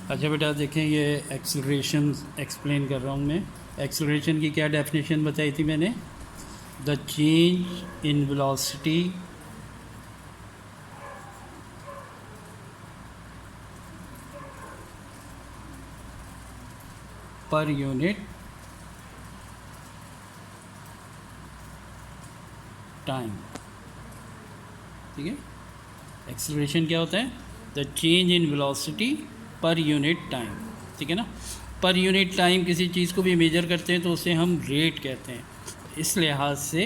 अच्छा बेटा देखें, ये एक्सेलरेशन एक्सप्लेन कर रहा हूँ मैं। एक्सेलरेशन की क्या डेफिनेशन बताई थी मैंने? The change in velocity per unit time. ठीक है, एक्सेलरेशन क्या होता है? The change in velocity per unit time. ठीक है ना, पर यूनिट टाइम किसी चीज़ को भी मेजर करते हैं तो उसे हम रेट कहते हैं। इस लिहाज से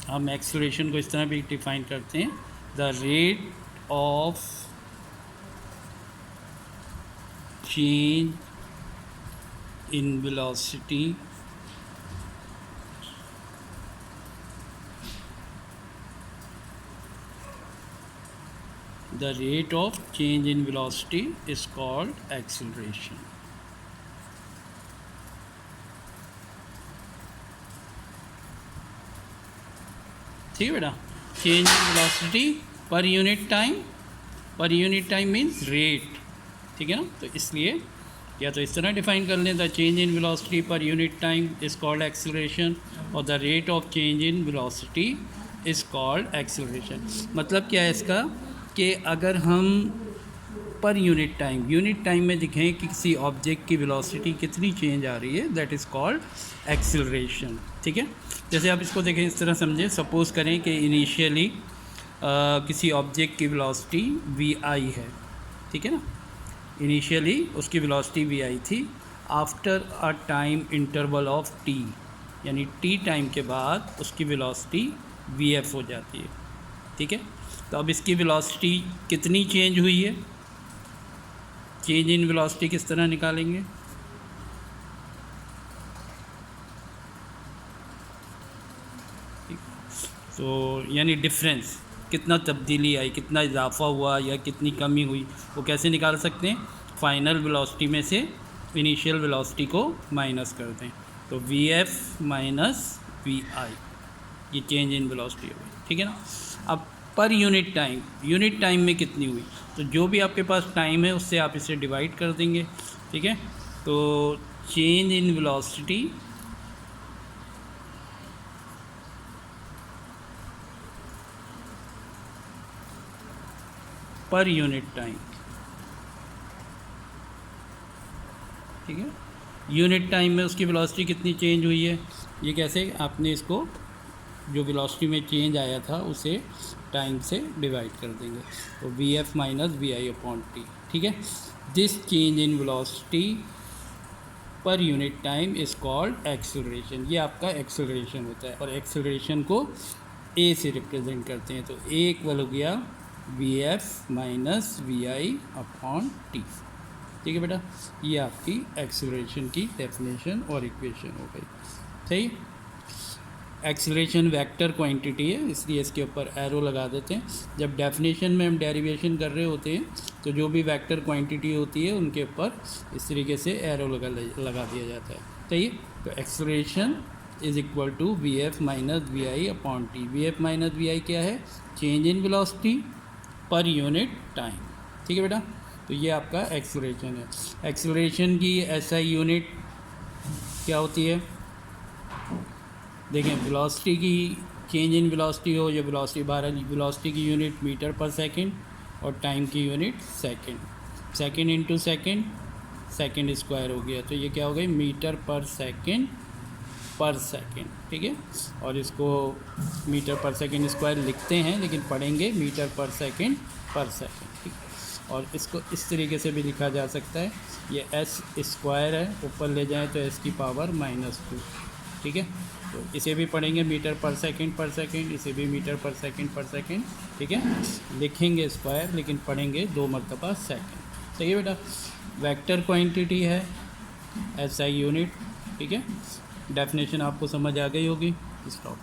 हम एक्सेलरेशन को इस तरह भी डिफाइन करते हैं, the rate of change in velocity the rate of change in velocity is called acceleration. ठीक है बेटा, change in velocity per unit time means rate. ठीक है ना, तो इसलिए या तो इस तरह डिफाइन कर लें, the change in velocity per unit time is called acceleration और the rate of change in velocity is called acceleration. मतलब क्या है इसका कि अगर हम पर यूनिट टाइम में दिखें कि किसी ऑब्जेक्ट की वेलोसिटी कितनी चेंज आ रही है, दैट इज़ कॉल्ड एक्सेलरेशन। ठीक है, जैसे आप इसको देखें, इस तरह समझें, सपोज़ करें कि इनिशियली किसी ऑब्जेक्ट की वेलोसिटी vi है। ठीक है ना, इनिशियली उसकी वेलोसिटी vi थी। After a time interval of t, यानी t टाइम के बाद उसकी वेलोसिटी vf हो जाती है। ठीक है, तो अब इसकी वेलोसिटी कितनी चेंज हुई है? चेंज इन वेलोसिटी किस तरह निकालेंगे? तो यानी डिफरेंस, कितना तब्दीली आई, कितना इजाफा हुआ या कितनी कमी हुई, वो कैसे निकाल सकते हैं? फाइनल वेलोसिटी में से इनिशियल वेलोसिटी को माइनस कर दें, तो vf माइनस vi, ये चेंज इन वेलोसिटी हो गई। ठीक है ना, अब पर यूनिट टाइम में कितनी हुई, तो जो भी आपके पास टाइम है उससे आप इसे डिवाइड कर देंगे। ठीक है, तो change in velocity per unit time. ठीक है, यूनिट टाइम में उसकी वेलोसिटी कितनी चेंज हुई है, ये कैसे आपने इसको जो वेलोसिटी में चेंज आया था उसे टाइम से डिवाइड कर देंगे, तो vf minus vi upon t। ठीक है, this change in velocity per unit time is called acceleration. ये आपका एक्सेलरेशन होता है और एक्सेलरेशन को a से रिप्रेजेंट करते हैं, तो a इक्वल हो गया vf minus vi upon t। ठीक है बेटा, ये आपकी एक्सेलरेशन की डेफिनेशन और इक्वेशन हो गई। सही, एक्सेलरेशन वेक्टर क्वांटिटी है इसलिए इसके ऊपर एरो लगा देते हैं। जब डेफिनेशन में हम डेरिवेशन कर रहे होते हैं तो जो भी वेक्टर क्वांटिटी होती है उनके ऊपर इस तरीके से एरो लगा दिया जाता है। सही, तो acceleration is equal to vf minus vi upon t। vf minus vi क्या है? Change in velocity per unit time. ठीक है बेटा, तो ये आपका एक्सेलरेशन है। एक्सेलरेशन की SI यूनिट क्या होती है? देखें, वेलोसिटी की चेंज इन वेलोसिटी हो या वेलोसिटी बाहर, वेलोसिटी की यूनिट मीटर पर सेकंड और टाइम की unit second into second square हो गया, तो ये क्या हो गई? मीटर पर सेकंड। ठीक है, और इसको मीटर पर सेकंड स्क्वायर लिखते हैं लेकिन पढ़ेंगे मीटर पर सेकंड। ठीक है, और इसको इस तरीके से भी लिखा जा सकता है, ये s स्क्वायर है, ऊपर ले जाएं तो s की पावर -2। ठीक है, तो इसे भी पढ़ेंगे मीटर पर सेकंड, इसे भी मीटर पर सेकंड। ठीक है, लिखेंगे स्क्वायर लेकिन पढ़ेंगे 2 मरतबा सेकंड। सही है बेटा, वेक्टर क्वांटिटी है SI यूनिट। ठीक है, डेफिनेशन आपको समझ आ गई होगी। स्टॉप।